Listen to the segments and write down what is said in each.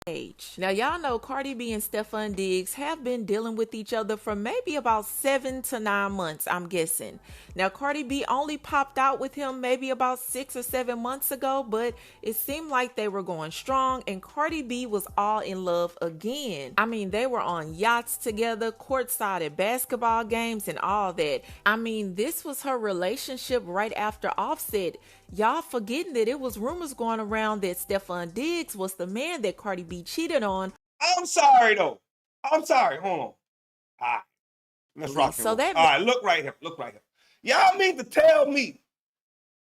age. Now, y'all know Cardi B and Stefon Diggs have been dealing with each other for maybe about 7 to 9 months, I'm guessing. Now, Cardi B only popped out with him maybe about 6 or 7 months ago, but it seemed like they were going strong and Cardi B was all in love again. I mean, they were on yachts together, courtside at basketball games and all that. I mean, this was her relationship right after Offset. Y'all forgetting that it was rumors going around that Stefon Diggs was the man that Cardi B cheated on. I'm sorry though. I'm sorry. Hold on. All right. Let's rock it. All right, look right here. Look right here. Y'all mean to tell me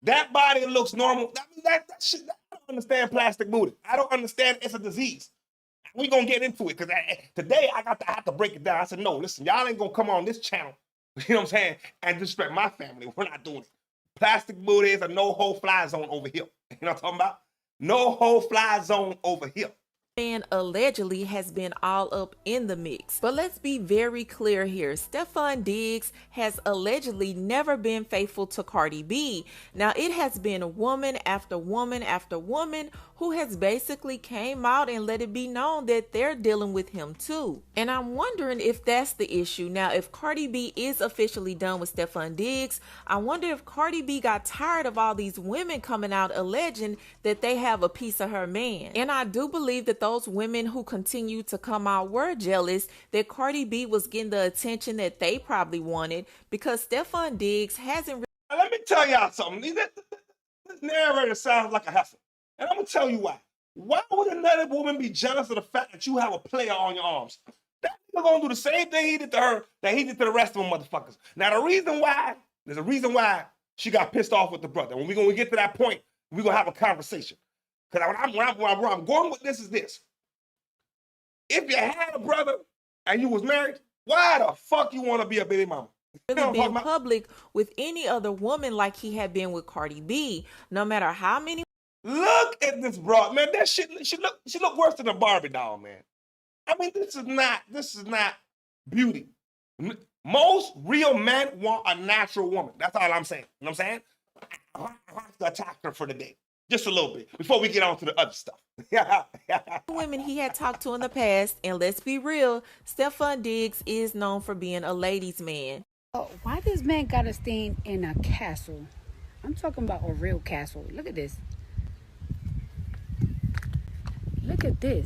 that body looks normal? That shit, I don't understand plastic booty. I don't understand it's a disease. We're going to get into it because today I have to break it down. I said, no, listen, y'all ain't going to come on this channel, you know what I'm saying, and disrespect my family. We're not doing it. Plastic booty is a no-hole-fly zone over here. You know what I'm talking about? No-hole-fly zone over here. Man allegedly has been all up in the mix. But let's be very clear here. Stefon Diggs has allegedly never been faithful to Cardi B. Now, it has been woman after woman after woman who has basically came out and let it be known that they're dealing with him too. And I'm wondering if that's the issue. Now, if Cardi B is officially done with Stefon Diggs, I wonder if Cardi B got tired of all these women coming out alleging that they have a piece of her man. And I do believe that those women who continue to come out were jealous that Cardi B was getting the attention that they probably wanted because Stefon Diggs hasn't. Let me tell y'all something. This narrator sounds like a hustle. And I'm going to tell you why. Why would another woman be jealous of the fact that you have a player on your arms? That nigga going to do the same thing he did to her that he did to the rest of them motherfuckers. Now, there's a reason why she got pissed off with the brother. When we get to that point, we're going to have a conversation. Because where I'm going with this is this. If you had a brother and you was married, why the fuck you want to be a baby mama? Really been public with any other woman like he had been with Cardi B, no matter how many. Look at this broad, man. That shit, she look worse than a Barbie doll, man. I mean, this is not beauty. Most real men want a natural woman. That's all I'm saying. You know what I'm saying? I have to attack her for the day. Just a little bit before we get on to the other stuff. Women he had talked to in the past, and let's be real, Stefon Diggs is known for being a ladies' man. Oh, why this man gotta stay in a castle? I'm talking about a real castle. Look at this. Look at this.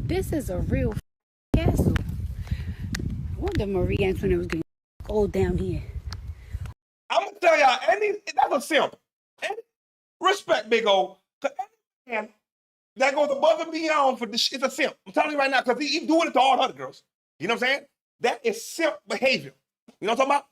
This is a real castle. I wonder Marie Antoinette was gonna go down here. I'm gonna tell y'all, that's a simp. Respect, big O. Any man that goes above and beyond for this, it's a simp. I'm telling you right now, because he's doing it to all the other girls. You know what I'm saying? That is simp behavior. You know what I'm talking about?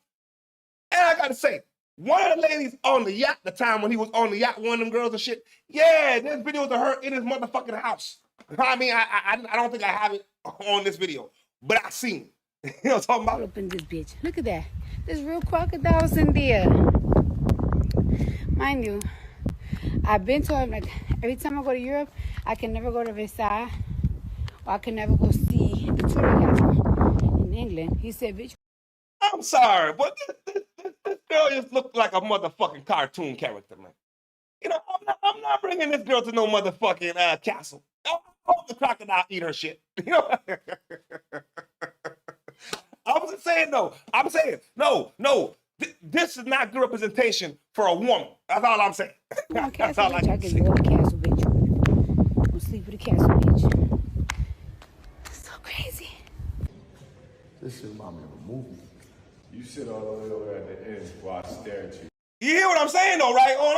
And I gotta say, one of the ladies on the yacht, the time when he was on the yacht, one of them girls and shit, yeah, there's videos of her in his motherfucking house. I mean, I don't think I have it on this video, but I seen it. You know what I'm talking about? Open this bitch. Look at that. There's real crocodiles in there. Mind you, I've been told, like, every time I go to Europe, I can never go to Versailles, or I can never go see the Tudor Castle in England. He said, bitch. I'm sorry, but this girl just looked like a motherfucking cartoon character, man. You know, I'm not bringing this girl to no motherfucking castle. I hope the crocodile eat her shit. You know? I'm saying, no. This is not good representation for a woman. That's all I'm saying. That's all I can say. Go to the castle, bitch. Go sleep with the castle, bitch. So crazy. This shit remind me of a movie. You sit all the way over at the end while I stare at you. You hear what I'm saying, though, right? Hold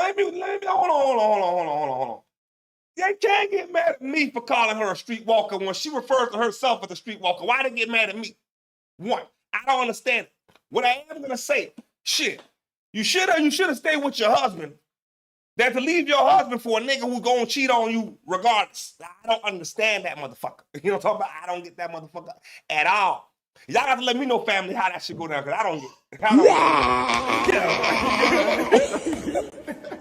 on. They can't get mad at me for calling her a streetwalker when she refers to herself as a streetwalker. Why they get mad at me? One, I don't understand it. What I am gonna say, shit, you should have stayed with your husband than to leave your husband for a nigga who gonna cheat on you regardless. I don't understand that motherfucker. You know what I'm talking about? I don't get that motherfucker at all. Y'all got to let me know, family, how that shit go down, because I don't get it.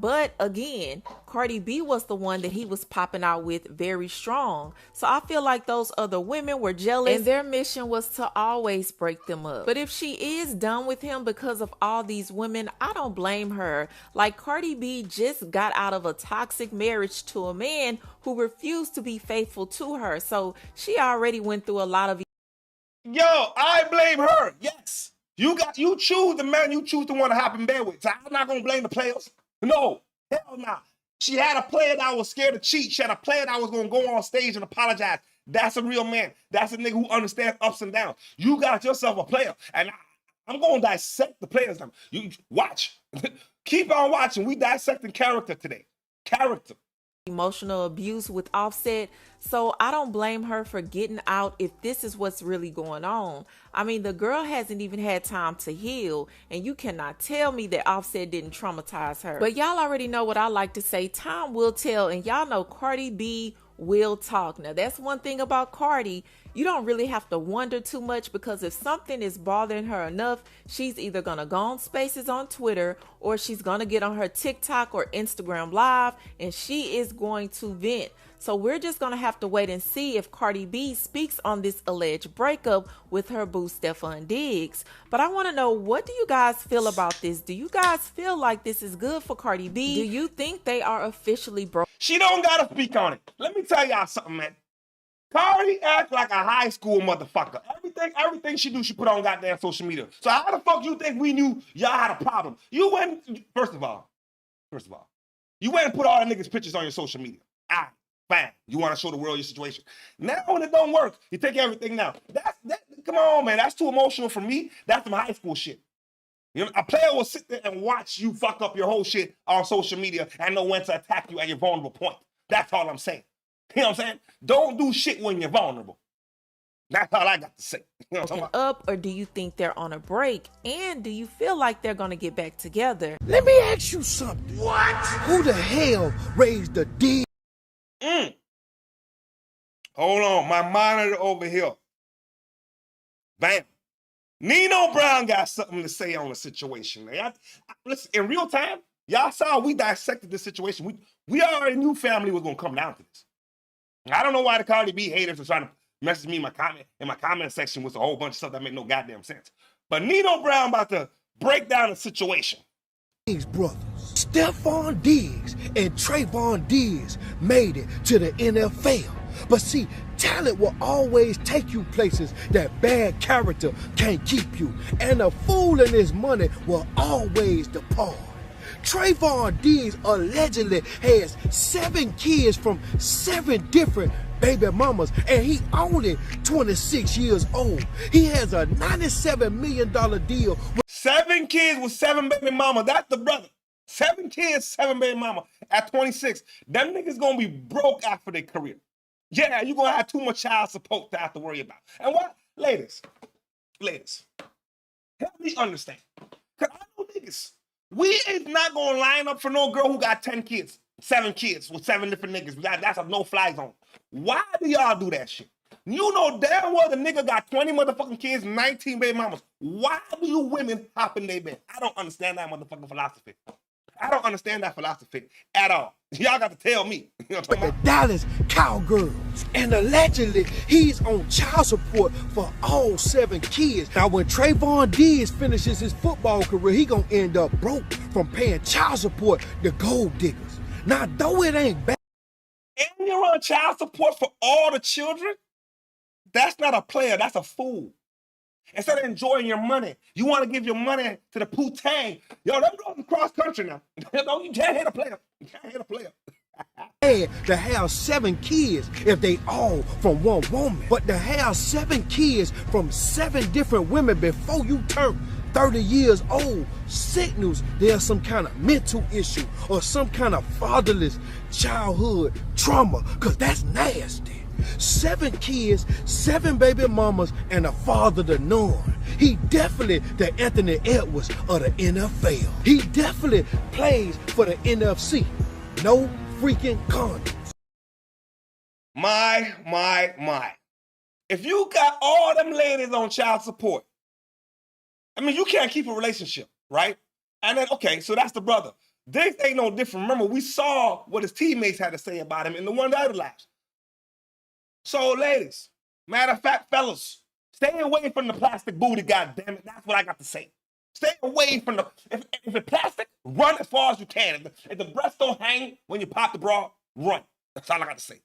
But again, Cardi B was the one that he was popping out with very strong. So I feel like those other women were jealous and their mission was to always break them up. But if she is done with him because of all these women, I don't blame her. Like, Cardi B just got out of a toxic marriage to a man who refused to be faithful to her. So she already went through a lot of... Yo, I blame her. Yes. You choose the man you choose to want to hop in bed with. So I'm not going to blame the players. No. Hell nah. She had a player that was scared to cheat. She had a player that was going to go on stage and apologize. That's a real man. That's a nigga who understands ups and downs. You got yourself a player. And I'm going to dissect the players now. You watch. Keep on watching. We dissecting character today. Character. Emotional abuse with Offset, so I don't blame her for getting out if this is what's really going on. I mean, the girl hasn't even had time to heal, and you cannot tell me that Offset didn't traumatize her. But y'all already know what I like to say, time will tell, and y'all know Cardi B will talk. Now, that's one thing about Cardi. You don't really have to wonder too much, because if something is bothering her enough, she's either gonna go on Spaces on Twitter, or she's gonna get on her TikTok or Instagram Live, and she is going to vent. So we're just gonna have to wait and see if Cardi B speaks on this alleged breakup with her boo Stefon Diggs. But I want to know, what do you guys feel about this? Do you guys feel like this is good for Cardi B? Do you think they are officially broke? She don't gotta speak on it. Let me tell y'all something, man. Cardi act like a high school motherfucker. Everything she do, she put on goddamn social media. So how the fuck you think we knew y'all had a problem? You went, first of all, you went and put all the niggas' pictures on your social media. Fine. You want to show the world your situation. Now when it don't work, you take everything down. Come on, man. That's too emotional for me. That's some high school shit. You know, a player will sit there and watch you fuck up your whole shit on social media and know when to attack you at your vulnerable point. That's all I'm saying. You know what I'm saying? Don't do shit when you're vulnerable. That's all I got to say. You know what I'm talking about? Up, or do you think they're on a break? And do you feel like they're going to get back together? Let me ask you something. What? Who the hell raised the D? Hold on. My monitor over here. Bam. Nino Brown got something to say on the situation. Listen, in real time, y'all saw we dissected this situation. We already knew family was going to come down to this. I don't know why the Cardi B haters are trying to message me in my comment section with a whole bunch of stuff that make no goddamn sense. But Nino Brown about to break down the situation. Diggs brothers, Stefon Diggs and Trayvon Diggs made it to the NFL. But see, talent will always take you places that bad character can't keep you. And a fool and his money will always depart. Trayvon Diggs allegedly has 7 kids from 7 different baby mamas, and he only 26 years old. He has a $97 million deal. 7 kids with 7 baby mamas. That's the brother. 7 kids, 7 baby mama. At 26, them niggas gonna be broke after their career. Yeah, you're gonna have too much child support to have to worry about. And what? Ladies, help me understand. Cause I know niggas, we is not gonna line up for no girl who got 10 kids, 7 kids with 7 different niggas. That's a no-fly zone. Why do y'all do that shit? You know damn well the nigga got 20 motherfucking kids, 19 baby mamas. Why do you women hop in their bed? I don't understand that motherfucking philosophy. I don't understand that philosophy at all. Y'all got to tell me. You know what I'm talking about? The Dallas Cowgirls. And allegedly, he's on child support for all 7 kids. Now, when Trayvon Diggs finishes his football career, he gonna end up broke from paying child support to gold diggers. Now, though it ain't bad. And you're on child support for all the children? That's not a player. That's a fool. Instead of enjoying your money, you want to give your money to the Poo-Tang. Yo, them girls cross country now. You can't hit a player. You can't hit a player. To have 7 kids if they all from one woman. But to have 7 kids from 7 different women before you turn 30 years old signals there's some kind of mental issue or some kind of fatherless childhood trauma, because that's nasty. 7 kids, 7 baby mamas, and a father to none. He definitely the Anthony Edwards of the NFL. He definitely plays for the NFC. No freaking condoms. My. If you got all them ladies on child support, I mean, you can't keep a relationship, right? And then, okay, so that's the brother. Diggs ain't no different. Remember, we saw what his teammates had to say about him in the one that last. So, ladies, matter of fact, fellas, stay away from the plastic booty, goddammit. That's what I got to say. Stay away from the, if it's plastic, run as far as you can. If the breasts don't hang when you pop the bra, run. That's all I got to say.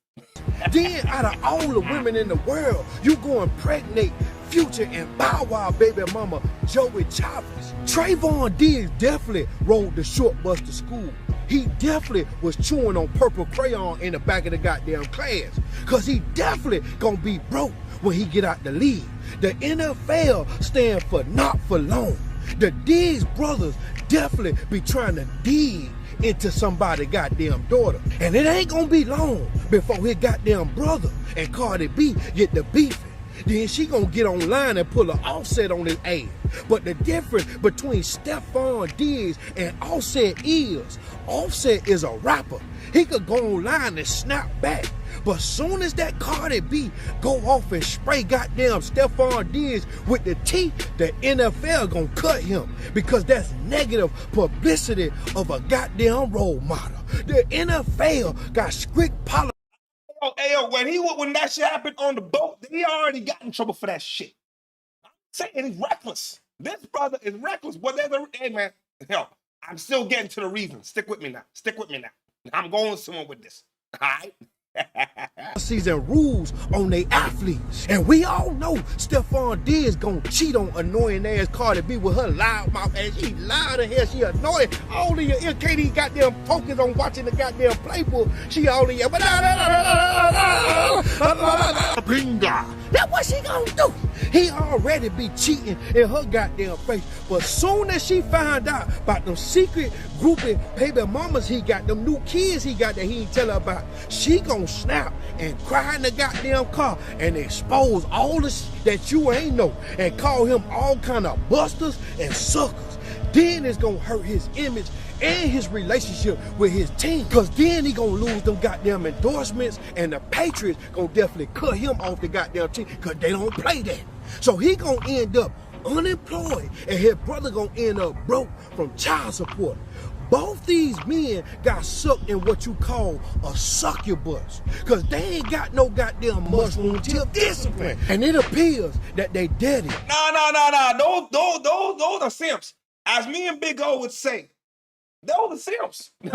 Then, out of all the women in the world, you go impregnate Future and Bow Wow baby mama Joey Chavez. Trayvon Diggs definitely rode the short bus to school. He definitely was chewing on purple crayon in the back of the goddamn class. Cause he definitely gonna be broke when he get out the league. The NFL stand for not for long. The Diggs brothers definitely be trying to dig into somebody's goddamn daughter. And it ain't gonna be long before his goddamn brother and Cardi B get the beefing. Then she gonna get online and pull an Offset on his ass. But the difference between Stefon Diggs and Offset is a rapper. He could go online and snap back. But soon as that Cardi B go off and spray goddamn Stefon Diggs with the T, the NFL gonna cut him because that's negative publicity of a goddamn role model. The NFL got strict policy. When that shit happened on the boat, he already got in trouble for that shit. I'm saying he's reckless. This brother is reckless. But hey man, I'm still getting to the reason. Stick with me now. I'm going somewhere with this. All right? Season rules on they athletes. And we all know Stefon Diggs gonna cheat on annoying ass Cardi B with her loud mouth ass. She loud as hell, she annoying. All of your MKD goddamn focus on watching the goddamn playbook. She all in your That's what she gonna do. He already be cheating in her goddamn face. But soon as she find out about them secret groupie baby mamas he got, them new kids he got that he ain't tell her about, she gonna snap and cry in the goddamn car and expose all the that you ain't know and call him all kind of busters and suckers. Then it's gonna hurt his image and his relationship with his team. Cause then he gonna lose them goddamn endorsements and the Patriots gonna definitely cut him off the goddamn team cause they don't play that. So he gonna end up unemployed and his brother gonna end up broke from child support. Both these men got sucked in what you call a succubus cause they ain't got no goddamn mushroom tip discipline. And it appears that they did it. No. Those are simps. As me and Big O would say, those are simps. No,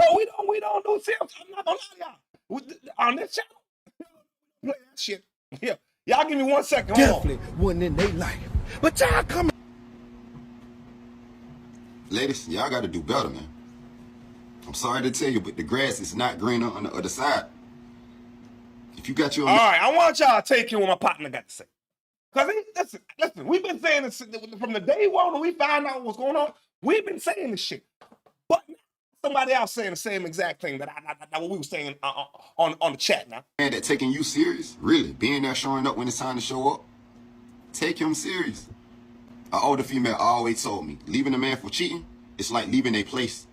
we don't do simps. I'm not gonna lie to y'all. On this channel, play that shit. Yeah. Y'all give me 1 second. Definitely wasn't in their life. But y'all coming. Ladies, y'all gotta do better, man. I'm sorry to tell you, but the grass is not greener on the other side. If you got your... All right, I want y'all to take in what my partner got to say. Because, listen, we've been saying this from the day one when we found out what's going on. We've been saying this shit. But somebody else saying the same exact thing that what we were saying on the chat now. Man that taking you serious, really, being there showing up when it's time to show up, take him serious. An older female always told me, leaving a man for cheating, it's like leaving a place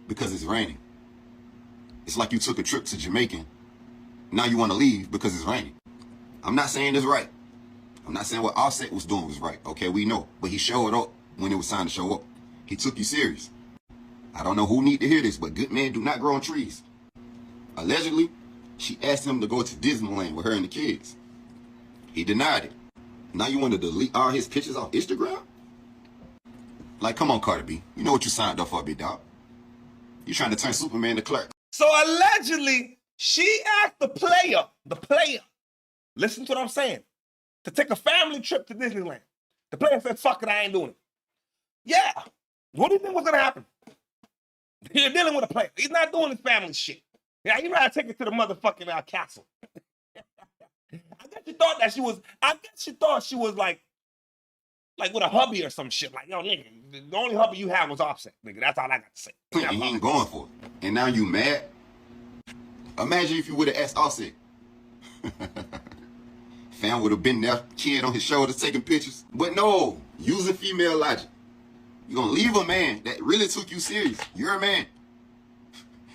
because it's raining. It's like you took a trip to Jamaica. Now you want to leave because it's raining. I'm not saying it's right. I'm not saying what Offset was doing was right. Okay, we know. But he showed up when it was time to show up. He took you serious. I don't know who need to hear this, but good men do not grow on trees. Allegedly, she asked him to go to Disneyland with her and the kids. He denied it. Now you want to delete all his pictures off Instagram? Like, come on, Cardi B. You know what you signed up for, big dog. You trying to turn Superman to Clark. So allegedly, she asked the player, listen to what I'm saying, to take a family trip to Disneyland. The player said, fuck it, I ain't doing it. Yeah. What do you think was going to happen? You're dealing with a player. He's not doing his family shit. Yeah, he'd rather take it to the motherfucking castle. I guess she thought she was like with a hubby or some shit. Like, yo, nigga, the only hubby you have was Offset, nigga. That's all I got to say. And he ain't going for it. And now you mad? Imagine if you would have asked Offset. Fam would have been there, kid on his shoulders taking pictures. But no, using female logic. You're going to leave a man that really took you serious. You're a man.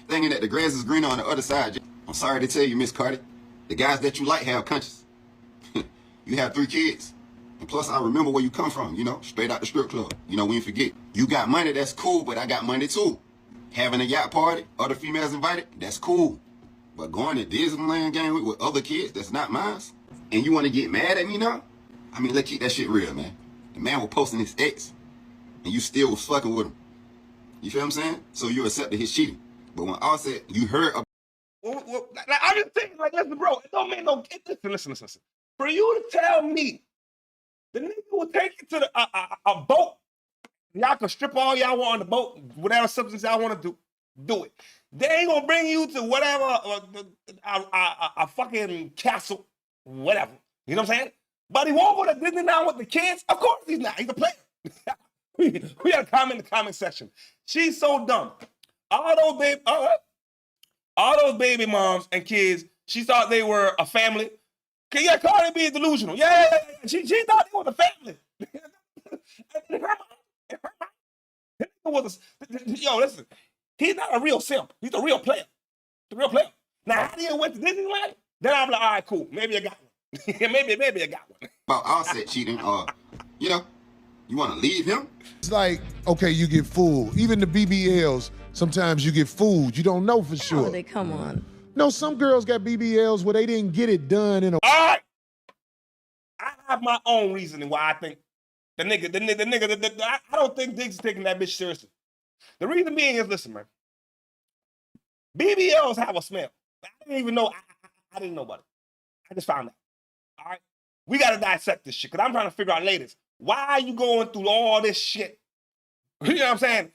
Thinking that the grass is greener on the other side. I'm sorry to tell you, Miss Cardi. The guys that you like have conscience. You have 3 kids. And plus, I remember where you come from, you know, straight out the strip club. You know, we ain't forget. You got money, that's cool, but I got money too. Having a yacht party, other females invited, that's cool. But going to Disneyland game with other kids, that's not mine. And you want to get mad at me now? I mean, let's keep that shit real, man. The man was posting his ex, and you still was fucking with him. You feel what I'm saying? So you accepted his cheating. But when I said, you heard about... Well, I'm just saying, like, listen, bro, it don't make no... Listen. For you to tell me the nigga will take you to the, a boat, y'all can strip all y'all want on the boat, whatever substance y'all want to do it. They ain't gonna bring you to whatever, a fucking castle, whatever. You know what I'm saying? But he won't go to Disneyland with the kids? Of course he's not. He's a player. We had a comment in the comment section. She's so dumb. All those baby moms and kids, she thought they were a family. Yeah, Cardi B is delusional. Yeah. She thought they was a family. Yo, listen. He's not a real simp. He's a real player. The real player. Now, how he went to Disneyland? Then I'm like, all right, cool. Maybe I got one. maybe I got one. About offset cheating, you know, you want to leave him? It's like, okay, you get fooled. Even the BBLs, sometimes you get fooled. You don't know for sure. Oh, they come on. No, some girls got BBLs where they didn't get it done in a... All right. I have my own reasoning why I think the nigga, I don't think Diggs is taking that bitch seriously. The reason being is, listen, man. BBLs have a smell. I didn't even know. I didn't know about it. I just found out. All right? We got to dissect this shit because I'm trying to figure out, ladies, why are you going through all this shit? You know what I'm saying?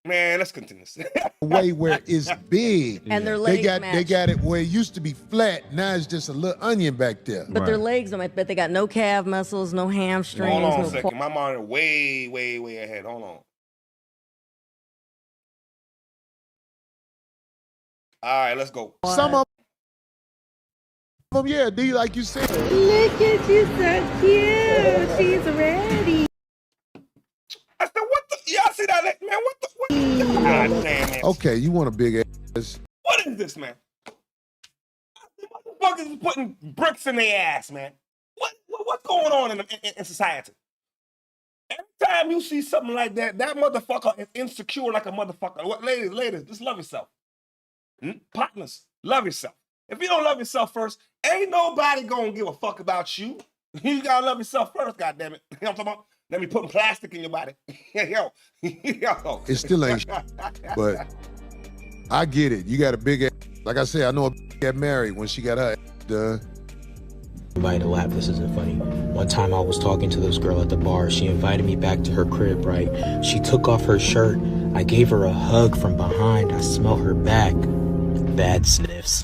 Man, let's continue this. Way where it's big. And their legs they got it where it used to be flat. Now it's just a little onion back there. But their legs don't match. But they got no calf muscles, no hamstrings. Hold on a second. My monitor way ahead. Hold on. All right, let's go. Some of them, yeah, D, like you said. Look at you, so cute. She's ready. I said, what the? Y'all see that, man? What the? God damn it. Okay, you want a big ass. What is this, man? The motherfuckers is putting bricks in their ass, man. What's going on in society? Every time you see something like that, that motherfucker is insecure like a motherfucker. What, ladies, just love yourself. Partners, love yourself. If you don't love yourself first, ain't nobody gonna give a fuck about you. You gotta love yourself first, goddammit. You know what I'm talking about? Let me put plastic in your body. Yo. It still ain't but I get it. You got a big ass. Like I said, I know a got married when she got her ass done. Everybody to laugh, this isn't funny. One time I was talking to this girl at the bar. She invited me back to her crib, right? She took off her shirt. I gave her a hug from behind. I smelled her back. Bad sniffs.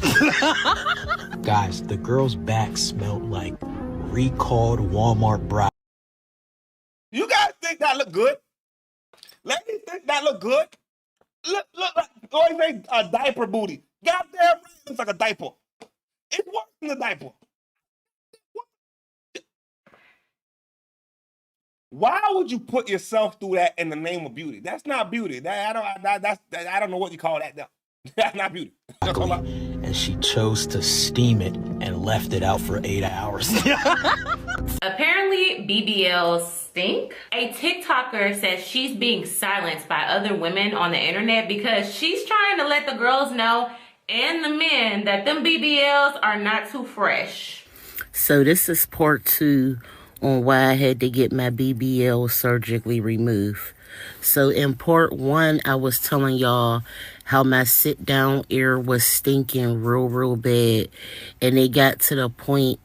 Guys, the girl's back smelled like recalled Walmart bra. You guys think that look good? Ladies think that look good? Look, always say a diaper booty. Goddamn, looks like a diaper. It's worse than a diaper. Why would you put yourself through that in the name of beauty? That's not beauty. I don't know what you call that though. That's not beauty. And she chose to steam it and left it out for 8 hours. Apparently, BBLs stink. A TikToker says she's being silenced by other women on the internet because she's trying to let the girls know and the men that them BBLs are not too fresh. So this is part 2 on why I had to get my BBL surgically removed. So in part 1, I was telling y'all how my sit-down ear was stinking real bad. And it got to the point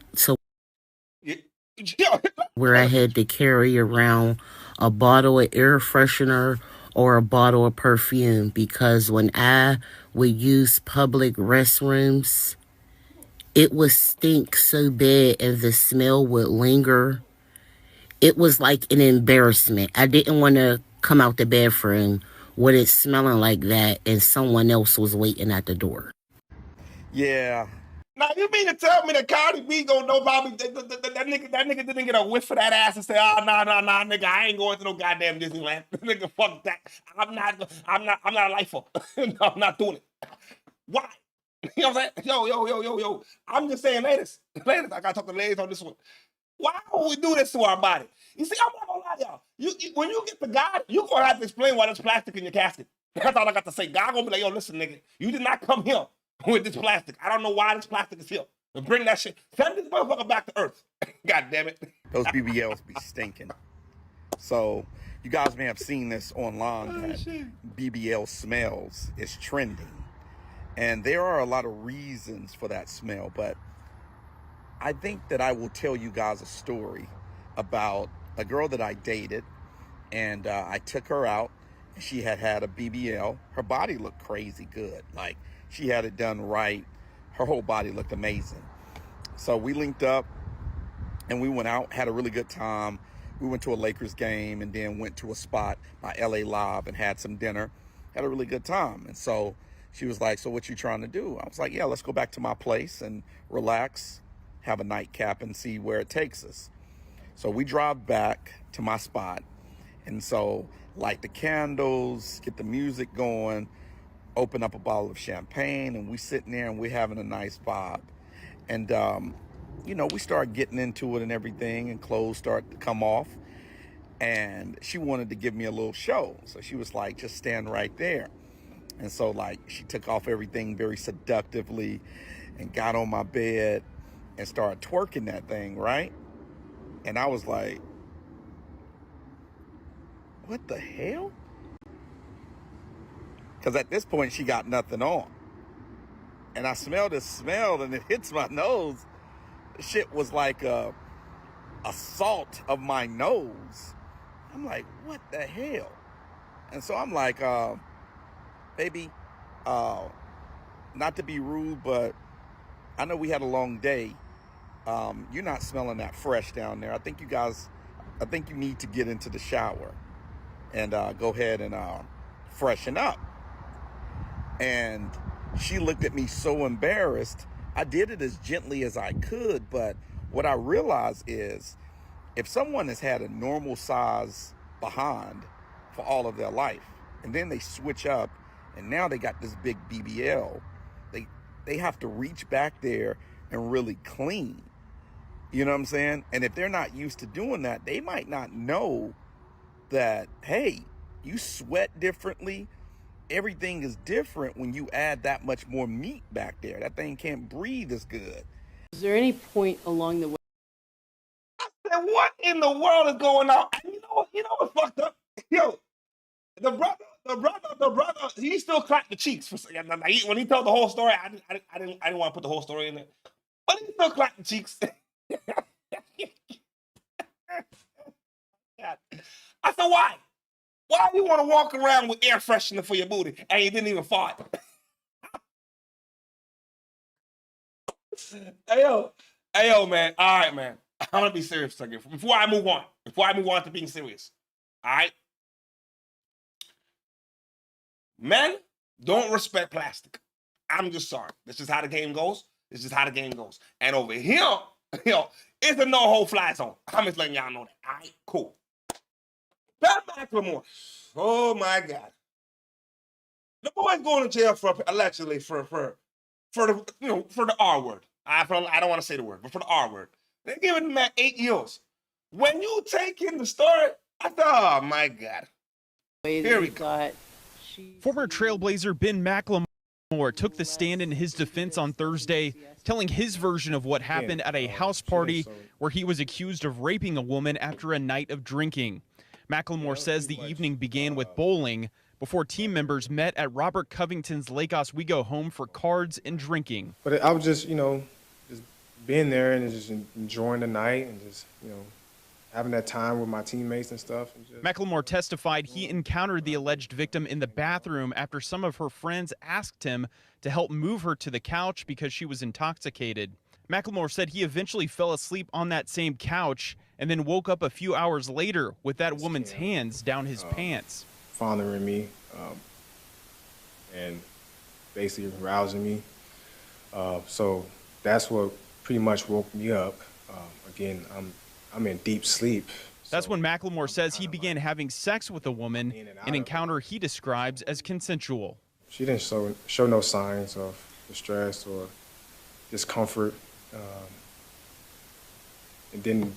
where I had to carry around a bottle of air freshener or a bottle of perfume because when I would use public restrooms, it would stink so bad and the smell would linger. It was like an embarrassment. I didn't want to come out the bathroom with it smelling like that and someone else was waiting at the door. Yeah. Now, you mean to tell me that Cardi B gonna know about me? That nigga didn't get a whiff of that ass and say, oh, nah, nigga, I ain't going to no goddamn Disneyland. Nigga, fuck that. I'm not a lifer. No, I'm not doing it. Why? You know what I'm saying? Yo. I'm just saying, ladies, I gotta talk to ladies on this one. Why would we do this to our body? You see, I'm not gonna lie, y'all. When you get to God, you're gonna have to explain why there's plastic in your casket. That's all I got to say. God gonna be like, yo, listen, nigga, you did not come here with this plastic. I don't know why this plastic is here. But bring that shit. Send this motherfucker back to Earth. God damn it. Those BBLs be stinking. So you guys may have seen this online that BBL smells is trending. And there are a lot of reasons for that smell, but I think that I will tell you guys a story about a girl that I dated, and I took her out. She had a BBL. Her body looked crazy good. Like, she had it done right. Her whole body looked amazing. So we linked up and we went out, had a really good time. We went to a Lakers game and then went to a spot by LA Live and had some dinner. Had a really good time. And so she was like, so what you trying to do? I was like, yeah, let's go back to my place and relax, have a nightcap and see where it takes us. So we drive back to my spot. And so light the candles, get the music going, open up a bottle of champagne, and we sitting there and we're having a nice vibe. And, you know, we start getting into it and everything, and clothes start to come off. And she wanted to give me a little show. So she was like, just stand right there. And so, like, she took off everything very seductively and got on my bed and started twerking that thing, right? And I was like, what the hell? Because at this point, she got nothing on. And I smelled this smell, and it hits my nose. The shit was like a salt of my nose. I'm like, what the hell? And so I'm like, baby, not to be rude, but I know we had a long day. You're not smelling that fresh down there. I think you need to get into the shower and go ahead and freshen up. And she looked at me so embarrassed. I did it as gently as I could, but what I realized is if someone has had a normal size behind for all of their life, and then they switch up and now they got this big BBL, they have to reach back there and really clean. You know what I'm saying? And if they're not used to doing that, they might not know that, hey, you sweat differently. Everything is different when you add that much more meat back there. That thing can't breathe as good. Is there any point along the way? I said, what in the world is going on? And you know what's fucked up? Yo, the brother, he still clapped the cheeks. When he told the whole story, I didn't want to put the whole story in there. But he still clapped the cheeks. I said, why? Why do you want to walk around with air freshener for your booty and you didn't even fart? Hey, yo, man. All right, man. I'm going to be serious again. Before I move on to being serious. All right? Men don't respect plastic. I'm just sorry. This is how the game goes. And over here, it's a no-hold-fly zone. I'm just letting y'all know that. All right? Cool. Back McLemore. Oh my God. The boy's going to jail allegedly for the R word. I don't want to say the word, but for the R word. They're giving him 8 years. When you take in the story, I thought, oh my God. Here we go. Former Trailblazer Ben McLemore took the stand in his defense on Thursday, telling his version of what happened at a house party where he was accused of raping a woman after a night of drinking. McLemore says the evening began with bowling before team members met at Robert Covington's Lake Oswego home for cards and drinking. But I was just, just being there and just enjoying the night and just, having that time with my teammates and stuff. McLemore testified he encountered the alleged victim in the bathroom after some of her friends asked him to help move her to the couch because she was intoxicated. McLemore said he eventually fell asleep on that same couch and then woke up a few hours later with that woman's hands down his pants. Fondling me and basically rousing me. So that's what pretty much woke me up. Again, I'm in deep sleep. That's when McLemore says he began having sex with a woman, an encounter he describes as consensual. She didn't show no signs of distress or discomfort. It didn't,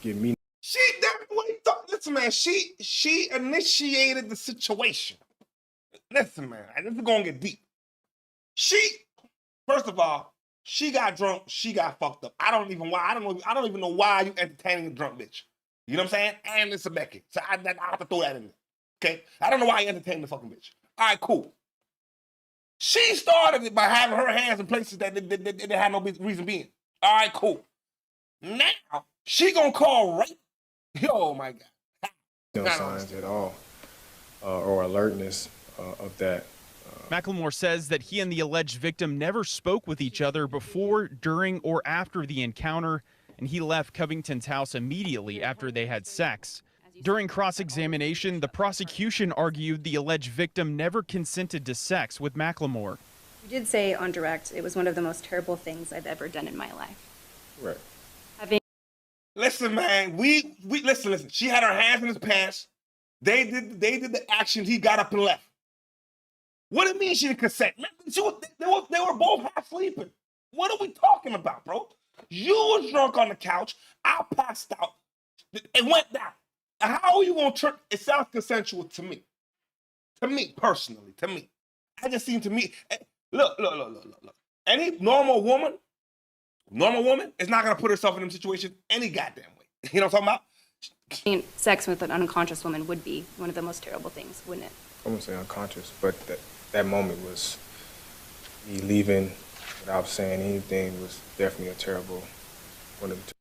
give me. Listen, man, she initiated the situation. listen, man, this is gonna get deep. First of all, she got drunk, she got fucked up. I don't even know why you entertaining a drunk bitch. You know what I'm saying? And it's a Becky. So I have to throw that in there. Okay? I don't know why you entertaining the fucking bitch. All right, cool. She started it by having her hands in places that they had no reason being. All right, cool. Now, she gonna call rape? Oh my God. No signs at all or alertness of that. McLemore says that he and the alleged victim never spoke with each other before, during, or after the encounter, and he left Covington's house immediately after they had sex. During cross-examination, the prosecution argued the alleged victim never consented to sex with McLemore. You did say on direct, it was one of the most terrible things I've ever done in my life. Right. Listen, man, we listen. She had her hands in his pants. They did the action. He got up and left. What do you mean she didn't consent? They were both half sleeping. What are we talking about, bro? You was drunk on the couch. I passed out. It went down. How are you gonna turn? It sounds consensual to me. To me, personally, to me. I just seem to me. Look. Any normal woman is not gonna put herself in them situations any goddamn way. You know what I'm talking about? I mean, sex with an unconscious woman would be one of the most terrible things, wouldn't it? I wouldn't say unconscious, but that moment was me leaving without saying anything was definitely a terrible one of the.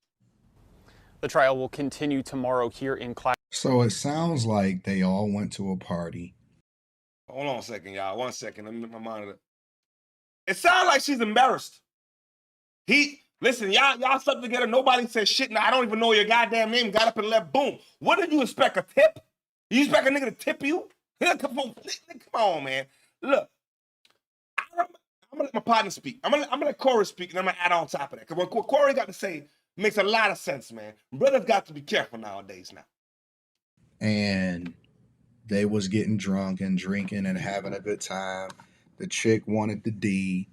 The trial will continue tomorrow here in class. So it sounds like they all went to a party. Hold on a second, y'all. 1 second. Let me get my monitor. It sounds like she's embarrassed. Listen, y'all slept together. Nobody said shit. Now I don't even know your goddamn name. Got up and left. Boom. What did you expect? A tip? You expect a nigga to tip you? Come on, man. Look, I'm gonna let my partner speak. I'm gonna let Corey speak, and I'm gonna add on top of that. Because what Corey got to say makes a lot of sense, man. Brothers got to be careful nowadays now. And they was getting drunk and drinking and having a good time. The chick wanted the D.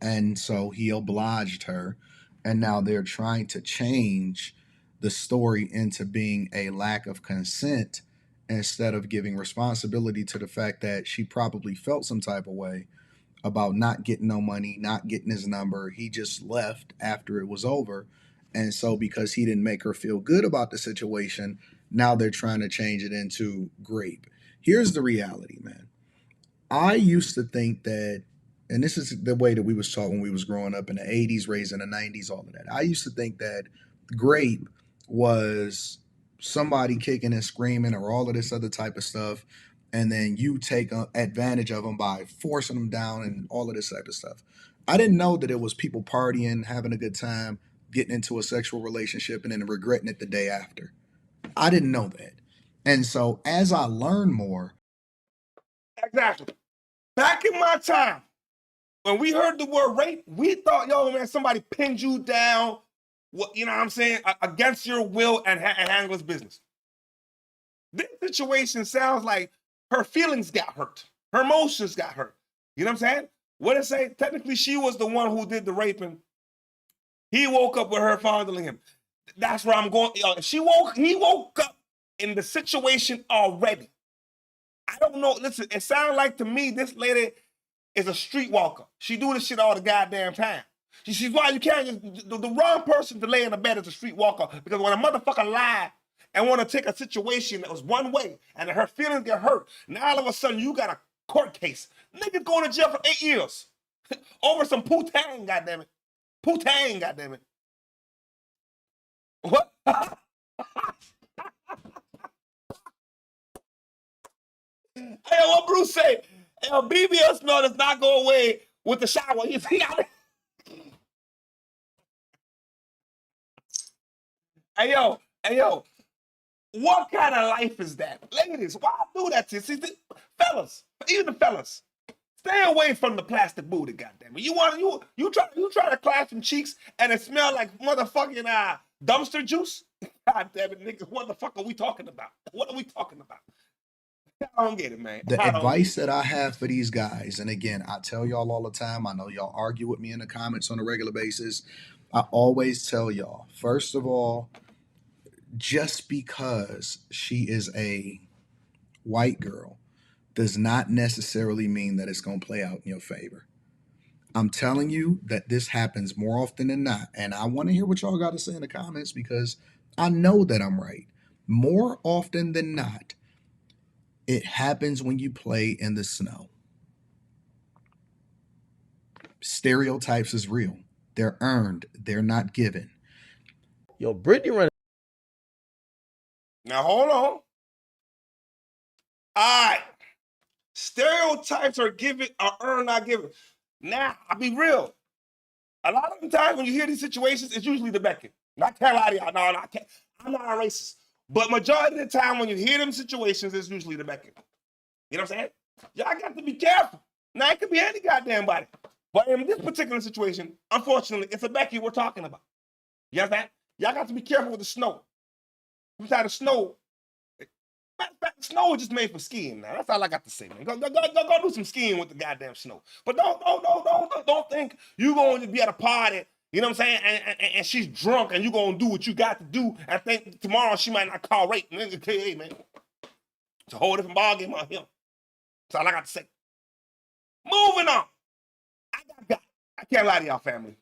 And so he obliged her. And now they're trying to change the story into being a lack of consent instead of giving responsibility to the fact that she probably felt some type of way about not getting no money, not getting his number. He just left after it was over. And so because he didn't make her feel good about the situation, now they're trying to change it into grape. Here's the reality, man. I used to think that, and this is the way that we was taught when we was growing up in the 80s, raised in the 90s, all of that. I used to think that grape was somebody kicking and screaming or all of this other type of stuff, and then you take advantage of them by forcing them down and all of this type of stuff. I didn't know that it was people partying, having a good time, getting into a sexual relationship, and then regretting it the day after. I didn't know that. And so as I learn more. Exactly. Back in my time, when we heard the word rape, we thought, yo, man, somebody pinned you down, you know what I'm saying, against your will and handle his business. This situation sounds like her feelings got hurt. Her emotions got hurt. You know what I'm saying? What it say? Technically, she was the one who did the raping. He woke up with her fondling him. That's where I'm going. He woke up in the situation already. I don't know. Listen, it sounds like to me this lady is a streetwalker. She do this shit all the goddamn time. She's why you can't just, the wrong person to lay in the bed is a streetwalker, because when a motherfucker lie and want to take a situation that was one way and her feelings get hurt, now all of a sudden you got a court case. Niggas going to jail for 8 years over some poo-tang, goddammit. Poo-tang, goddammit. What? Hey, what Bruce say? Hey, BBL smell does not go away with the shower. You see how Hey, yo. What kind of life is that? Ladies, why do that to you? See, fellas, even the fellas, stay away from the plastic booty, goddammit. You try to clasp some cheeks and it smell like motherfucking dumpster juice? God damn it, niggas, what the fuck are we talking about? What are we talking about? I don't get it, man. The advice that I have for these guys, and again, I tell y'all all the time, I know y'all argue with me in the comments on a regular basis. I always tell y'all, first of all, just because she is a white girl does not necessarily mean that it's going to play out in your favor. I'm telling you that this happens more often than not. And I want to hear what y'all got to say in the comments because I know that I'm right. More often than not, it happens when you play in the snow. Stereotypes is real. They're earned. They're not given. Yo, Britney Renner. Now, hold on. All right. Stereotypes are given, are earned, not given. Now, I'll be real. A lot of the times when you hear these situations, it's usually the Beckett. Not can't lie to y'all. No, I'm not a racist. But majority of the time when you hear them situations, it's usually the Beckett. You know what I'm saying? Y'all got to be careful. Now, it could be any goddamn body. But in this particular situation, unfortunately, it's a Becky we're talking about. You understand? Y'all got to be careful with the snow. Sometimes the snow, matter of fact, the snow is just made for skiing now. That's all I got to say, man. Go do some skiing with the goddamn snow. But don't think you're going to be at a party, you know what I'm saying, and she's drunk and you're going to do what you got to do and think tomorrow she might not call rape. Hey, man, it's a whole different ballgame out here. That's all I got to say. Moving on. I can't lie to y'all, family.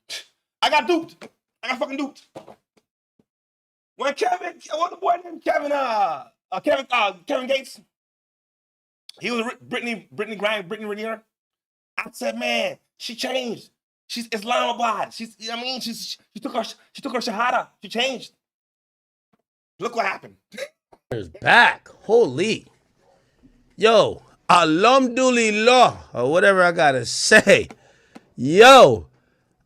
I got duped. I got fucking duped. When what's the boy named Kevin Gates? He was Britney Renner. I said, man, she changed. She's Islamabad. She took her shahada. She changed. Look what happened. Is back. Holy. Yo, alhamdulillah, or whatever I gotta say. Yo,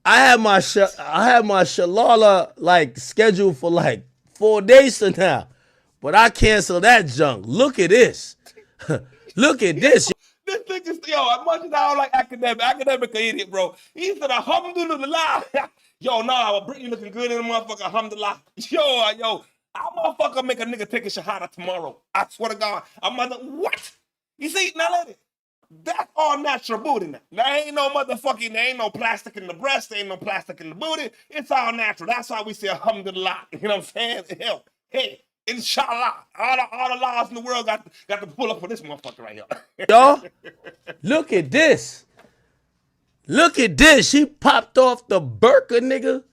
I had my shalala like scheduled for like 4 days from now, but I canceled that junk. Look at this. Look at this. This nigga's, as much as I don't like academic idiot, bro. He said, alhamdulillah. Yo, nah, Britney looking good in the motherfucker, alhamdulillah. Yo, I motherfucker make a nigga take a shahada tomorrow. I swear to God. What? You see, now let it. That's all natural booty now. There ain't no plastic in the breast, there ain't no plastic in the booty. It's all natural. That's why we say alhamdulillah. You know what I'm saying? Hell, hey, inshallah. All the laws in the world got to pull up for this motherfucker right here. Y'all, look at this. Look at this. She popped off the burqa, nigga.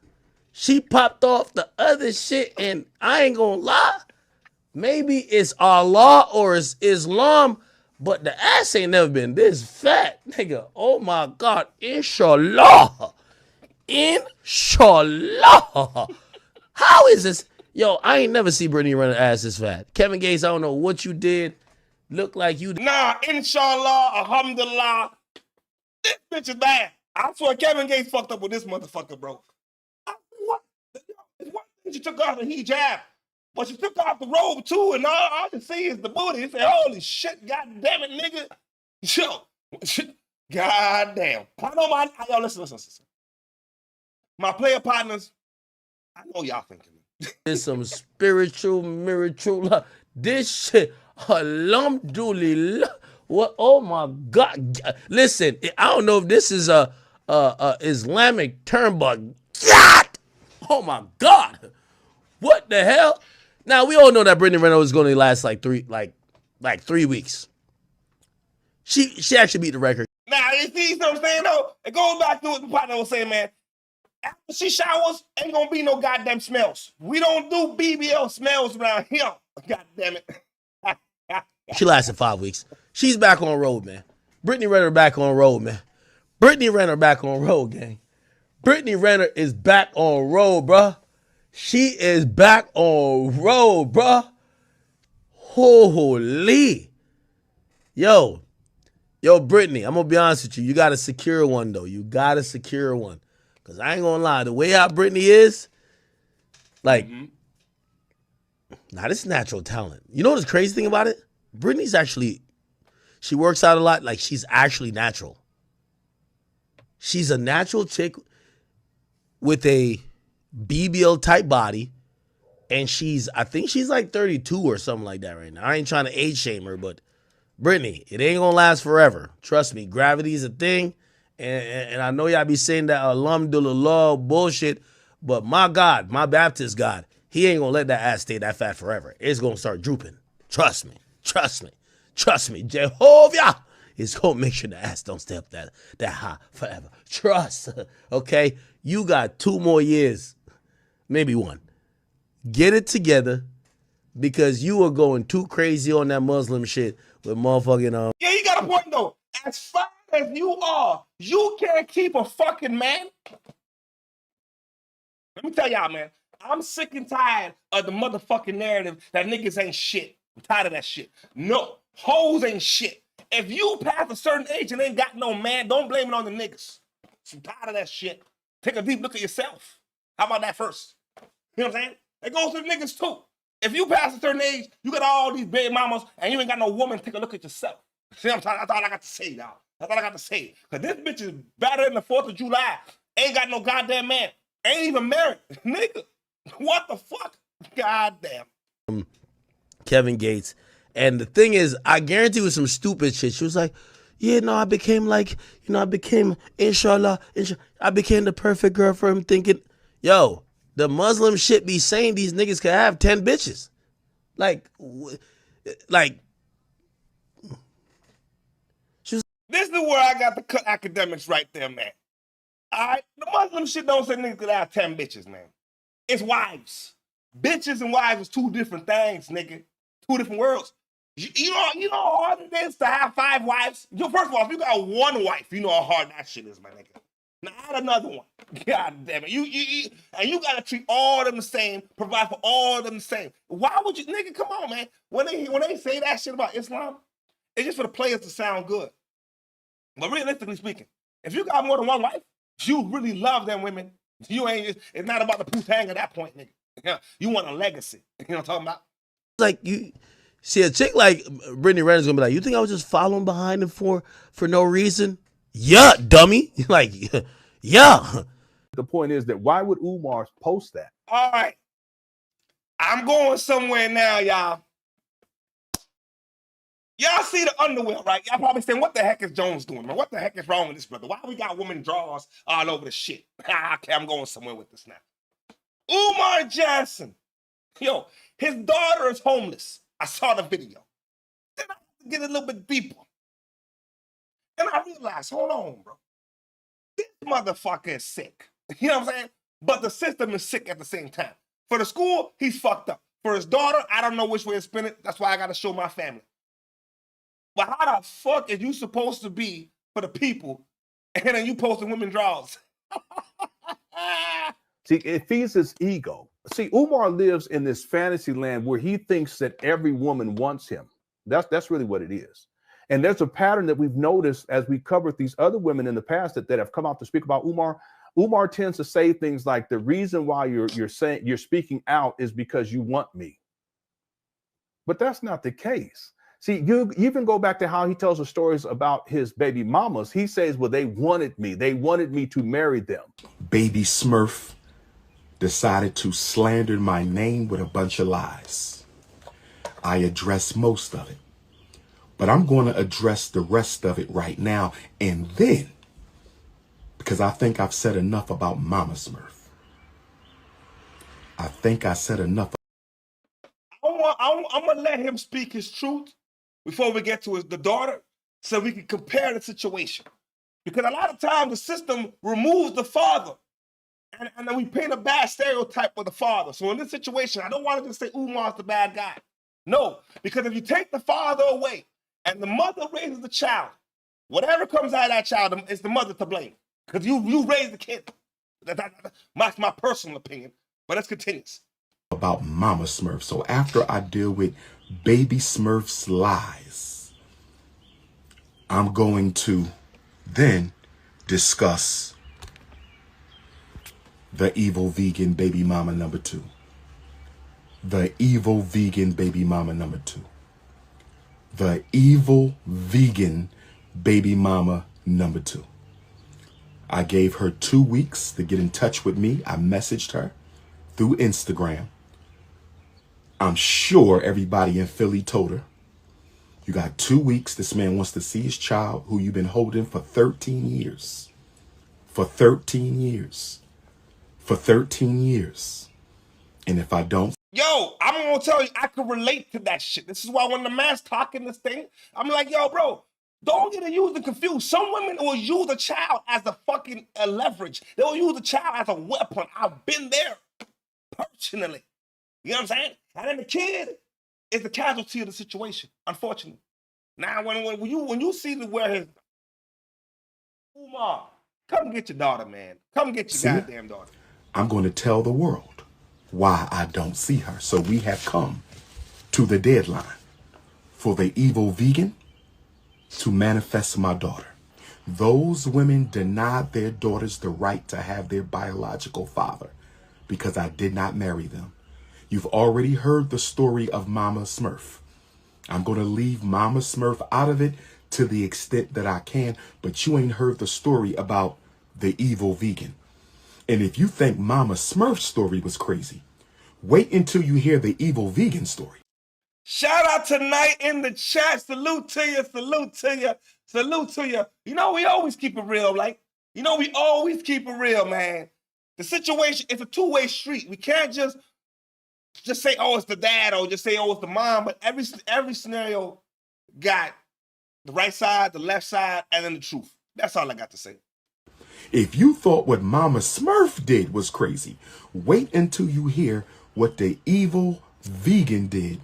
She popped off the other shit, and I ain't gonna lie. Maybe it's Allah or it's Islam, but the ass ain't never been this fat, nigga. Oh my God, inshallah. Inshallah. How is this? Yo, I ain't never see Britney Renner ass this fat. Kevin Gates, I don't know what you did. Look like you. Nah, inshallah, alhamdulillah. This bitch is bad. I swear Kevin Gates fucked up with this motherfucker, bro. What? It's one thing she took off the hijab. But she took off the robe too, and all I can see is the booty. He said, holy shit, god damn it, nigga. Yo, god damn. I know yo, listen. My player partners, I know y'all thinking. There's some spiritual. This shit, alhamdulillah. What? Oh my God. Listen, I don't know if this is a Islamic term, but God! Oh my God. What the hell? Now, we all know that Britney Renner was going to last like 3 weeks. She actually beat the record. Now, you see what I'm saying, though? It goes back to what the partner was saying, man. After she showers, ain't going to be no goddamn smells. We don't do BBL smells around here. God damn it. She lasted 5 weeks. She's back on road, man. Britney Renner back on road, man. Britney Renner back on road, gang. Britney Renner is back on road, bruh. She is back on road, bruh. Holy. Yo, Britney, I'm going to be honest with you. You got to secure one, though. You got to secure one. Because I ain't going to lie. The way how Britney is, like, now this is natural talent. You know what's the crazy thing about it? Britney's actually, she works out a lot. Like, she's actually natural. She's a natural chick with a BBL type body, and I think she's like 32 or something like that right now. I ain't trying to age shame her, but Britney, it ain't gonna last forever. Trust me, gravity is a thing, and I know y'all be saying that alhamdulillah bullshit, but my God, my Baptist God, he ain't gonna let that ass stay that fat forever. It's gonna start drooping. Trust me. Trust me, Jehovah is gonna make sure the ass don't stay up that high forever. Trust, okay? You got 2 more years, maybe 1. Get it together, because you are going too crazy on that Muslim shit with motherfucking Yeah, you got a point though. As fine as you are, you can't keep a fucking man. Let me tell y'all, man. I'm sick and tired of the motherfucking narrative that niggas ain't shit. I'm tired of that shit. No, hoes ain't shit. If you pass a certain age and ain't got no man, don't blame it on the niggas. I'm tired of that shit. Take a deep look at yourself. How about that first? You know what I'm saying? It goes to the niggas too. If you pass a certain age, you got all these baby mamas, and you ain't got no woman, take a look at yourself. See what I'm talking? That's all I got to say, y'all. That's all I got to say. Because this bitch is better than the 4th of July. Ain't got no goddamn man. Ain't even married. Nigga, what the fuck? Goddamn. Kevin Gates. And the thing is, I guarantee it was some stupid shit. She was like, yeah, no, I became inshallah, I became the perfect girl for him, thinking, yo, the Muslim shit be saying these niggas could have 10 bitches. Like, this is where I got to cut academics right there, man. All right? The Muslim shit don't say niggas could have 10 bitches, man. It's wives. Bitches and wives is 2 different things, nigga. 2 different worlds. You know how hard it is to have 5 wives? First of all, if you got 1 wife, you know how hard that shit is, my nigga. Now add another one. God damn it. You gotta treat all of them the same, provide for all of them the same. Why would you, nigga, come on, man. When they say that shit about Islam, it's just for the players to sound good. But realistically speaking, if you got more than 1 wife, you really love them women. You ain't just, it's not about the poo-tang at that point, nigga. You want a legacy. You know what I'm talking about? Like, you see a chick like Britney Renner's gonna be like, you think I was just following behind him for no reason? Yeah, dummy. Like, yeah. The point is that why would Umar post that? All right. I'm going somewhere now, y'all. Y'all see the underwear, right? Y'all probably saying, what the heck is Jones doing, man? What the heck is wrong with this brother? Why we got women drawers all over the shit? Okay, I'm going somewhere with this now. Umar Johnson. Yo, his daughter is homeless. I saw the video. Then I had to get a little bit deeper. And I realized, hold on, bro. This motherfucker is sick. You know what I'm saying? But the system is sick at the same time. For the school, he's fucked up. For his daughter, I don't know which way to spin it. That's why I got to show my family. But how the fuck is you supposed to be for the people and then you posting women drawers? See, it feeds his ego. See, Umar lives in this fantasy land where he thinks that every woman wants him. That's really what it is. And there's a pattern that we've noticed as we covered these other women in the past that have come out to speak about Umar. Umar tends to say things like, the reason why you're speaking out is because you want me. But that's not the case. See, you even go back to how he tells the stories about his baby mamas. He says, well, they wanted me. They wanted me to marry them. Baby Smurf decided to slander my name with a bunch of lies. I addressed most of it, but I'm going to address the rest of it right now. And then, because I think I've said enough about Mama Smurf. I think I said enough. I'm going to let him speak his truth before we get to the daughter so we can compare the situation. Because a lot of times the system removes the father and then we paint a bad stereotype of the father. So in this situation, I don't want to just say Umar's the bad guy. No, because if you take the father away and the mother raises the child, whatever comes out of that child, it's the mother to blame. Because you raised the kid. That's my personal opinion. But let's continue. About Mama Smurf. So after I deal with Baby Smurf's lies, I'm going to then discuss the evil vegan baby mama number 2. The evil vegan baby mama number 2. The evil vegan baby mama number 2. I gave her 2 weeks to get in touch with me. I messaged her through Instagram. I'm sure everybody in Philly told her, you got 2 weeks. This man wants to see his child who you've been holding for 13 years. For 13 years. For 13 years. And if I don't... Yo, I'm gonna tell you, I can relate to that shit. This is why when the man's talking this thing, I'm like, yo, bro, don't get it used and confused. Some women will use a child as a fucking leverage. They'll use a child as a weapon. I've been there personally. You know what I'm saying? And then the kid is the casualty of the situation, unfortunately. Now, when you see where his Umar, come get your daughter, man. Come get your goddamn daughter. I'm going to tell the world why I don't see her. So we have come to the deadline for the evil vegan to manifest my daughter. Those women denied their daughters the right to have their biological father because I did not marry them. You've already heard the story of Mama Smurf. I'm going to leave Mama Smurf out of it to the extent that I can, but you ain't heard the story about the evil vegan. And if you think Mama Smurf's story was crazy, wait until you hear the evil vegan story. Shout out tonight in the chat. Salute to you, salute to you, salute to you. You know, we always keep it real, we always keep it real, man. The situation is a two-way street. We can't just say, oh, it's the dad, or just say, oh, it's the mom. But every scenario got the right side, the left side, and then the truth. That's all I got to say. If you thought what Mama Smurf did was crazy, wait until you hear what the evil vegan did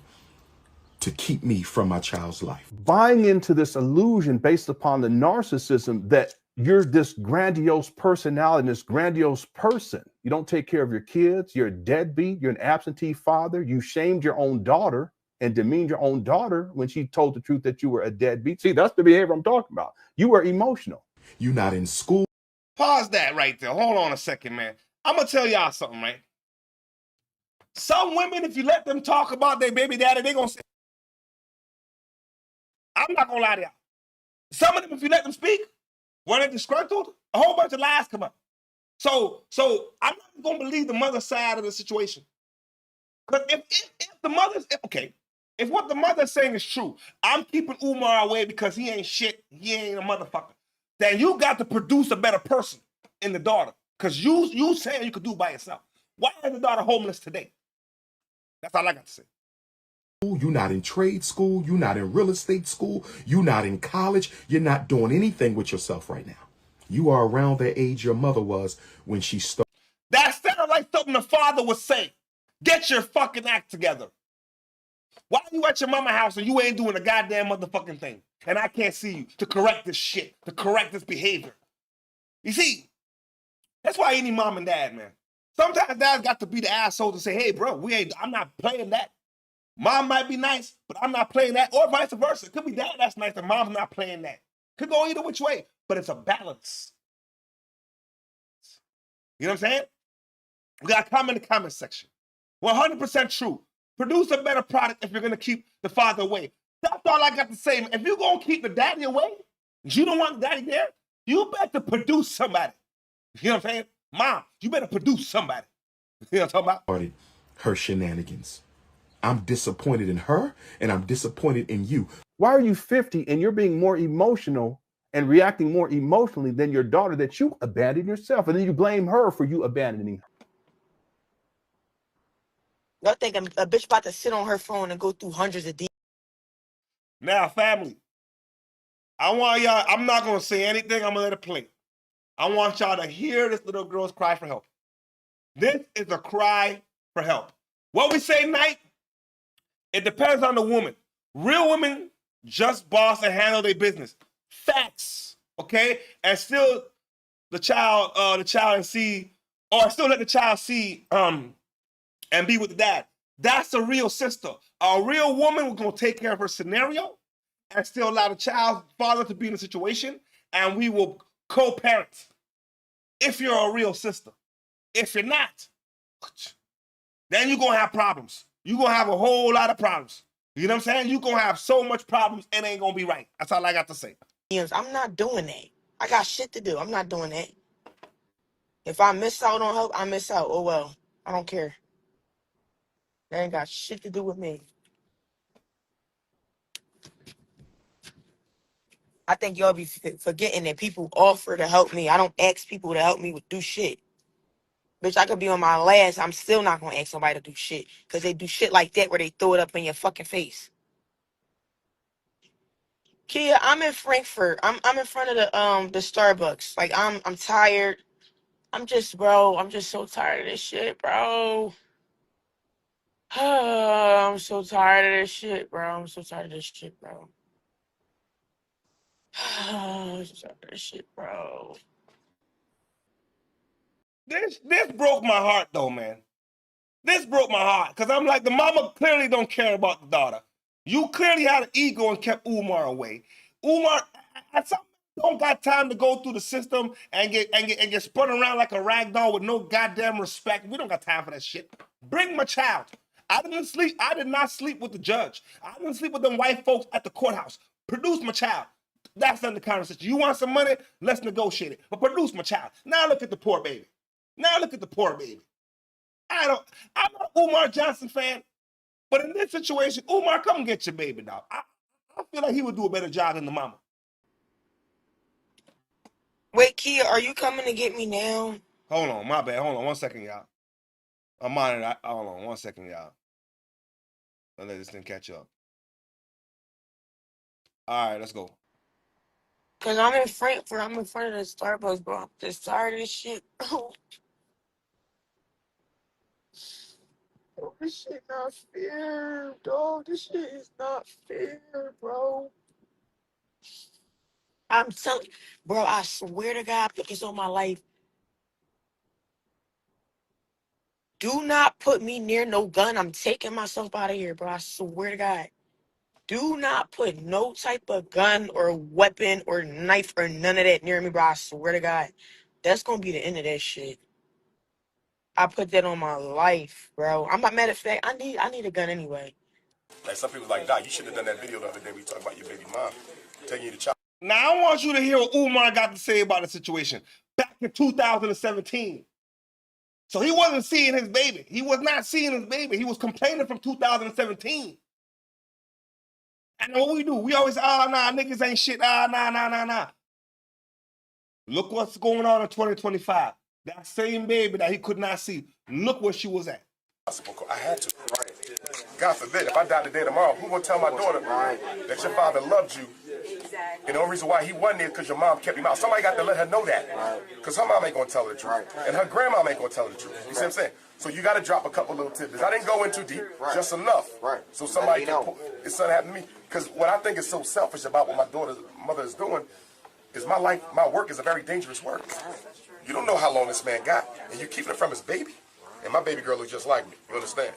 to keep me from my child's life. Buying into this illusion based upon the narcissism that you're this grandiose personality, this grandiose person. You don't take care of your kids. You're a deadbeat. You're an absentee father. You shamed your own daughter and demeaned your own daughter when she told the truth that you were a deadbeat. See, that's the behavior I'm talking about. You were emotional. You're not in school. Pause that right there. Hold on a second, man. I'm going to tell y'all something, right? Some women, if you let them talk about their baby daddy, they're going to say, I'm not going to lie to y'all. Some of them, if you let them speak, when they're disgruntled, a whole bunch of lies come up. So I'm not going to believe the mother side of the situation. Because if the mother's, okay, if what the mother's saying is true, I'm keeping Umar away because he ain't shit, he ain't a motherfucker, then you got to produce a better person in the daughter. Because you saying you could do by yourself. Why is the daughter homeless today? That's all I got to say. You're not in trade school. You're not in real estate school. You're not in college. You're not doing anything with yourself right now. You are around the age your mother was when she started. That sounded like something the father would say. Get your fucking act together. Why are you at your mama's house and you ain't doing a goddamn motherfucking thing? And I can't see you to correct this shit, to correct this behavior. You see, that's why you need mom and dad, man. Sometimes dad's got to be the asshole to say, hey, bro, I'm not playing that. Mom might be nice, but I'm not playing that, or vice versa. It could be dad that's nice and mom's not playing that. Could go either which way, but it's a balance. You know what I'm saying? We got to comment in the comment section. 100% true. Produce a better product if you're going to keep the father away. That's all I got to say. If you're going to keep the daddy away, you don't want the daddy there, you better produce somebody. You know what I'm saying? Mom, you better produce somebody. You know what I'm talking about? Her shenanigans. I'm disappointed in her, and I'm disappointed in you. Why are you 50 and you're being more emotional and reacting more emotionally than your daughter that you abandoned yourself? And then you blame her for you abandoning her. Y'all think a bitch about to sit on her phone and go through hundreds of DMs? Now, family, I want y'all, I'm not going to say anything. I'm going to let it play. I want y'all to hear this little girl's cry for help. This is a cry for help. What we say tonight, it depends on the woman. Real women just boss and handle their business. Facts, okay? And still the child and see, or still let the child see and be with the dad. That's a real sister. A real woman was gonna take care of her scenario and still allow the child's father to be in the situation, and we will co-parent. If you're a real sister. If you're not, then you're gonna have problems. You're gonna have a whole lot of problems. You know what I'm saying? You're gonna have so much problems, it ain't gonna be right. That's all I got to say. I'm not doing that. I got shit to do. I'm not doing that. If I miss out on help, I miss out. Oh well. I don't care. That ain't got shit to do with me. I think y'all be forgetting that people offer to help me. I don't ask people to help me do shit. Bitch, I could be on my last. I'm still not gonna ask somebody to do shit. Cause they do shit like that where they throw it up in your fucking face. Kia, I'm in Frankfurt. I'm in front of the Starbucks. Like I'm tired. I'm just so tired of this shit, bro. I'm so tired of this shit, bro. I'm so tired of this shit, bro. I'm so tired of this shit, bro. This broke my heart though, man. This broke my heart because I'm like, the mama clearly don't care about the daughter. You clearly had an ego and kept Umar away. Umar, at some don't got time to go through the system and get spun around like a rag doll with no goddamn respect. We don't got time for that shit. Bring my child. I did not sleep with the judge. I didn't sleep with them white folks at the courthouse. Produce my child. That's not the conversation. You want some money? Let's negotiate it. But produce my child. Now look at the poor baby. I'm not an Umar Johnson fan, but in this situation, Umar, come get your baby, dog. I feel like he would do a better job than the mama. Wait, Kia, are you coming to get me now? Hold on, my bad. Hold on 1 second, y'all. I'm on it. Hold on 1 second, y'all. I'll let this thing catch up. All right, let's go. Cause I'm in Frankfurt. I'm in front of the Starbucks, bro. I'm just tired of this shit, bro. Oh, this shit not fair, dog. This shit is not fair, bro. I'm telling you, bro, I swear to God, put this on my life. Do not put me near no gun. I'm taking myself out of here, bro. I swear to God. Do not put no type of gun or weapon or knife or none of that near me, bro. I swear to God. That's gonna be the end of that shit. I put that on my life, bro. I'm not, matter of fact, I need a gun anyway. Like some people like, Doc, you should have done that video the other day we talked about your baby mom taking you to child. Now I want you to hear what Umar got to say about the situation back in 2017. So he wasn't seeing his baby. He was not seeing his baby. He was complaining from 2017. And what we do, we always, nah, niggas ain't shit. Nah. Look what's going on in 2025. That same baby that he could not see, look where she was at. I had to. Right. God forbid, if I died today tomorrow, who will tell my daughter that your father loved you? And the only reason why he wasn't there because your mom kept him out. Somebody got to let her know that. Because her mom ain't going to tell her the truth. And her grandma ain't going to tell her the truth. You see what I'm saying? So you got to drop a couple little tidbits. I didn't go in too deep, just enough. So somebody can pull, it's something happened to me. Because what I think is so selfish about what my daughter's mother is doing is my life, my work is a very dangerous work. You don't know how long this man got, and you keeping it from his baby. And my baby girl looks just like me. You understand?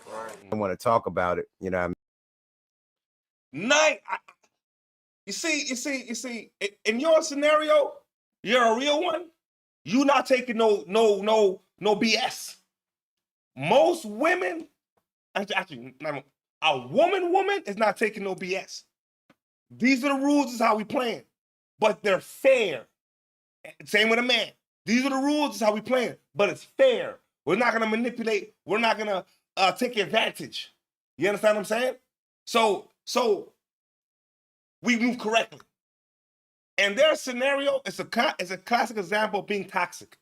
I want to talk about it, you know what I mean? You see, in your scenario, you're a real one. You not taking no BS. Most women, actually, a woman is not taking no BS. These are the rules, this is how we playing. But they're fair. Same with a man. These are the rules, this is how we playing. But it's fair. We're not gonna manipulate. We're not gonna take advantage. You understand what I'm saying? So we move correctly. And their scenario is a classic example of being toxic.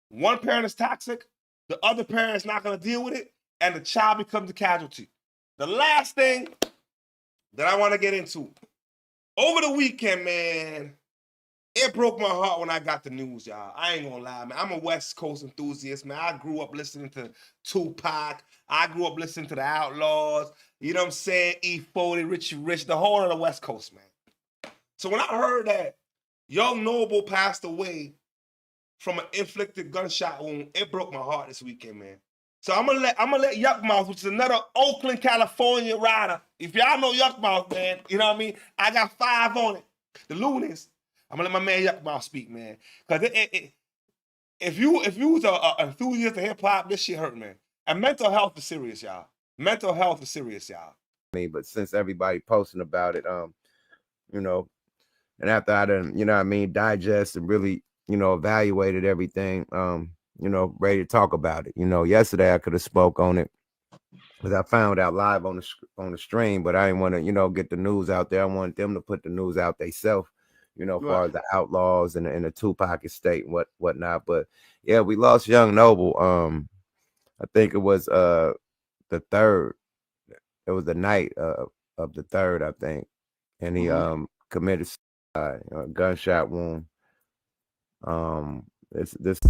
One parent is toxic, the other parent is not gonna deal with it, and the child becomes a casualty. The last thing that I want to get into, over the weekend, man, it broke my heart when I got the news, y'all. I ain't gonna lie, man. I'm a West Coast enthusiast, man. I grew up listening to Tupac. I grew up listening to the Outlaws. You know what I'm saying? E40, Richie Rich, the whole of the West Coast, man. So when I heard that Young Noble passed away from an inflicted gunshot wound, it broke my heart this weekend, man. So I'm gonna let Yuck Mouth, which is another Oakland, California rider. If y'all know Yuck Mouth, man, you know what I mean? I got 5 on it. The Loonies. I'm gonna let my man Yuck Mouth speak, man. Cause if you was an enthusiast of hip hop, this shit hurt, man. And mental health is serious, y'all. Mental health is serious, y'all. I mean, but since everybody posting about it, you know, and after I done, you know what I mean, digest and really, you know, evaluated everything, you know, ready to talk about it. You know, yesterday I could have spoke on it because I found out live on the stream, but I didn't want to, you know, get the news out there. I wanted them to put the news out themselves. you know, as far as the Outlaws and the Tupac estate and whatnot. But yeah, we lost Young Noble. I think it was the 3rd. It was the night of the 3rd, I think, and he committed suicide, a gunshot wound. This.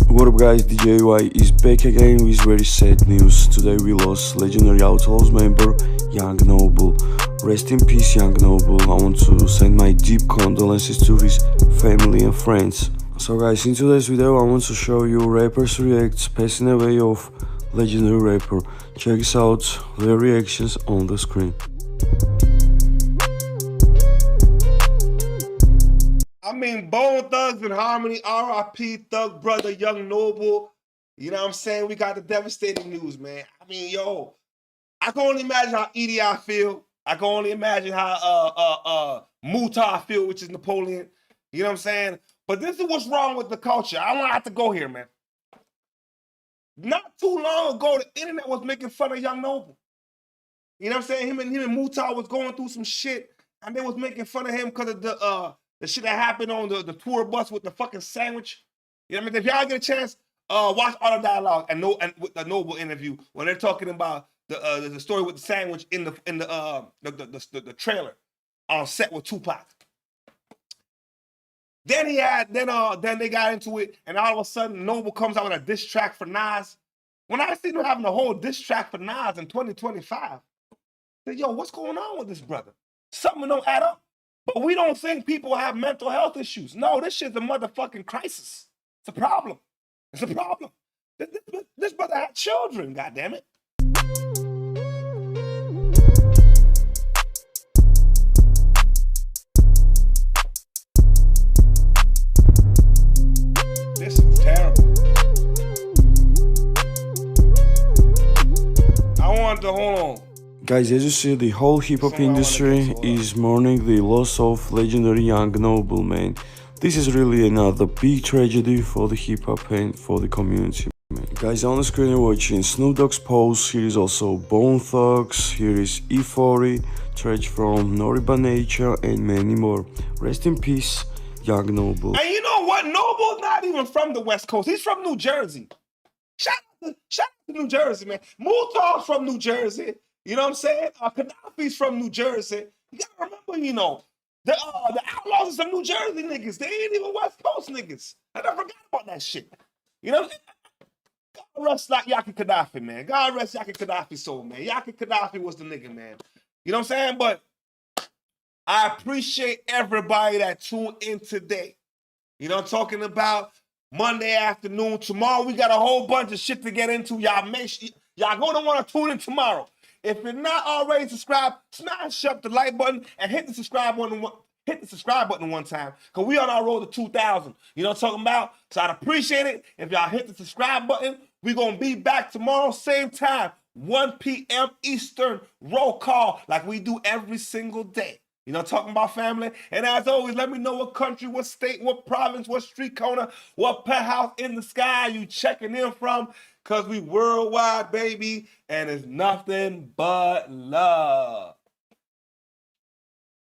What up guys, DJ Y is back again with very sad news. Today we lost legendary Outlaws member Young Noble. Rest in peace Young Noble. I want to send my deep condolences to his family and friends. So guys, in today's video I want to show you rappers reacts passing away of legendary rapper. Check this out, their reactions on the screen. I mean, Bone Thugs and Harmony, R.I.P. Thug Brother, Young Noble. You know what I'm saying? We got the devastating news, man. I mean, yo, I can only imagine how EDI feel. I can only imagine how Mutar feel, which is Napoleon. You know what I'm saying? But this is what's wrong with the culture. I want to have to go here, man. Not too long ago, the internet was making fun of Young Noble. You know what I'm saying? Him and Mutar was going through some shit, and they was making fun of him because of the shit that happened on the tour bus with the fucking sandwich. You know what I mean? If y'all get a chance, watch all the dialogue and with the Noble interview when they're talking about the story with the sandwich in the trailer on set with Tupac. Then they got into it, and all of a sudden Noble comes out with a diss track for Nas. When I see them having a whole diss track for Nas in 2025, I said, yo, what's going on with this brother? Something don't add up. But we don't think people have mental health issues. No, this shit's a motherfucking crisis. It's a problem. It's a problem. This brother had children, goddammit. This is terrible. I wanted to hold on. Guys, as you see, the whole hip-hop industry is mourning the loss of legendary Young Noble, man. This is really another big tragedy for the hip-hop and for the community, man. Guys, on the screen you're watching Snoop Dogg's post. Here is also Bone Thugs, here is E40, Trash from Naughty by Nature, and many more. Rest in peace, Young Noble. And you know what? Noble's not even from the West Coast. He's from New Jersey. Shout out to New Jersey, man. Mutar's from New Jersey. You know what I'm saying? Gaddafi's from New Jersey. You gotta remember, you know, the Outlaws are some New Jersey niggas. They ain't even West Coast niggas. I never forgot about that shit. You know what I'm saying? God rest Yaki Gaddafi, man. God rest Yaki Gaddafi's soul, man. Yaki Gaddafi was the nigga, man. You know what I'm saying? But I appreciate everybody that tuned in today. You know what I'm talking about? Monday afternoon. Tomorrow we got a whole bunch of shit to get into. Y'all make sure y'all gonna want to tune in tomorrow. If you're not already subscribed, smash up the like button and hit the subscribe button. Hit the subscribe button one time, because we on our road to 2,000. You know what I'm talking about? So I'd appreciate it if y'all hit the subscribe button. We're going to be back tomorrow, same time, 1 p.m. Eastern, roll call like we do every single day. You know, talking about family. And as always, let me know what country, what state, what province, what street corner, what penthouse in the sky you checking in from. Because we worldwide, baby, and it's nothing but love.